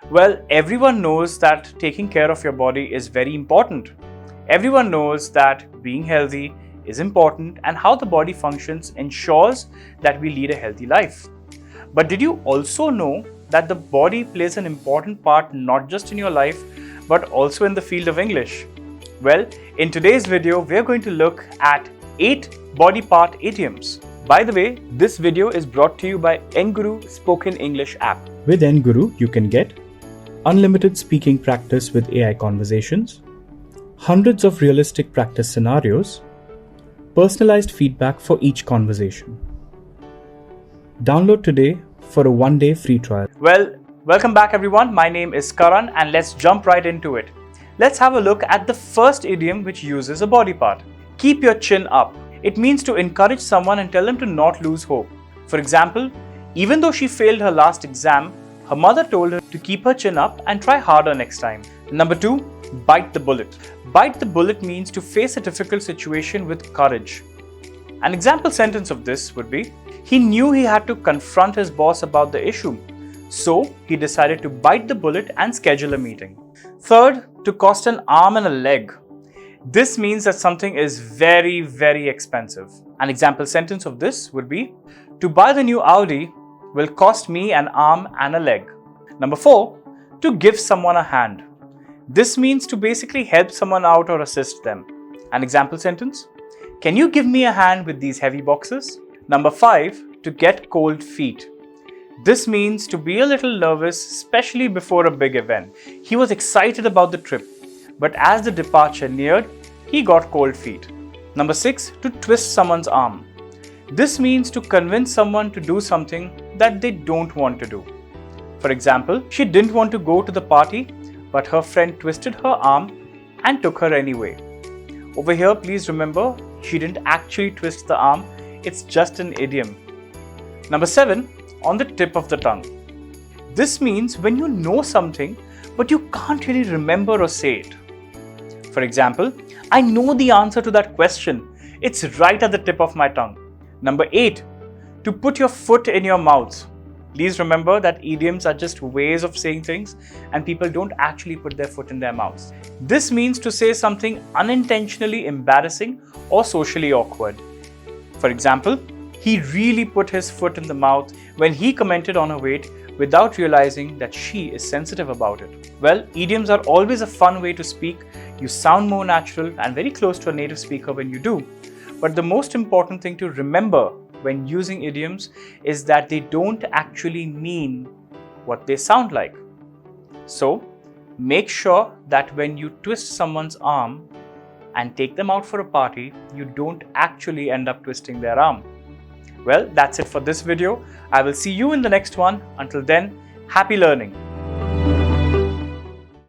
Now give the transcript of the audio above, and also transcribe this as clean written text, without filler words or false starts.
Well, everyone knows that taking care of your body is very important. Everyone knows that being healthy is important and how the body functions ensures that we lead a healthy life. But did you also know that the body plays an important part not just in your life but also in the field of English? Well, in today's video, we're going to look at 8 body part idioms. By the way, this video is brought to you by Enguru Spoken English app. With enguru, you can get unlimited speaking practice with AI conversations, hundreds of realistic practice scenarios, personalized feedback for each conversation. Download today for a 1-day free trial. Well, welcome back everyone. My name is Karan and let's jump right into it. Let's have a look at the first idiom which uses a body part. Keep your chin up. It means to encourage someone and tell them to not lose hope. For example, even though she failed her last exam, her mother told her to keep her chin up and try harder next time. Number 2, bite the bullet. Bite the bullet means to face a difficult situation with courage. An example sentence of this would be, he knew he had to confront his boss about the issue, so he decided to bite the bullet and schedule a meeting. Third, to cost an arm and a leg. This means that something is very expensive. An example sentence of this would be, to buy the new Audi will cost me an arm and a leg. Number 4, to give someone a hand. This means to basically help someone out or assist them. An example sentence, can you give me a hand with these heavy boxes? Number 5, to get cold feet. This means to be a little nervous, especially before a big event. He was excited about the trip, but as the departure neared, he got cold feet. Number 6, to twist someone's arm. This means to convince someone to do something that they don't want to do. For example, she didn't want to go to the party, but her friend twisted her arm and took her anyway. Over here, please remember, she didn't actually twist the arm, it's just an idiom. Number 7, on the tip of the tongue. This means when you know something, but you can't really remember or say it. For example, I know the answer to that question. It's right at the tip of my tongue. Number 8, to put your foot in your mouth. Please remember that idioms are just ways of saying things and people don't actually put their foot in their mouths. This means to say something unintentionally embarrassing or socially awkward. For example, he really put his foot in the mouth when he commented on her weight without realizing that she is sensitive about it. Well, idioms are always a fun way to speak. You sound more natural and very close to a native speaker when you do. But the most important thing to remember when using idioms is that they don't actually mean what they sound like. So, make sure that when you twist someone's arm and take them out for a party, you don't actually end up twisting their arm. Well, that's it for this video. I will see you in the next one. Until then, happy learning.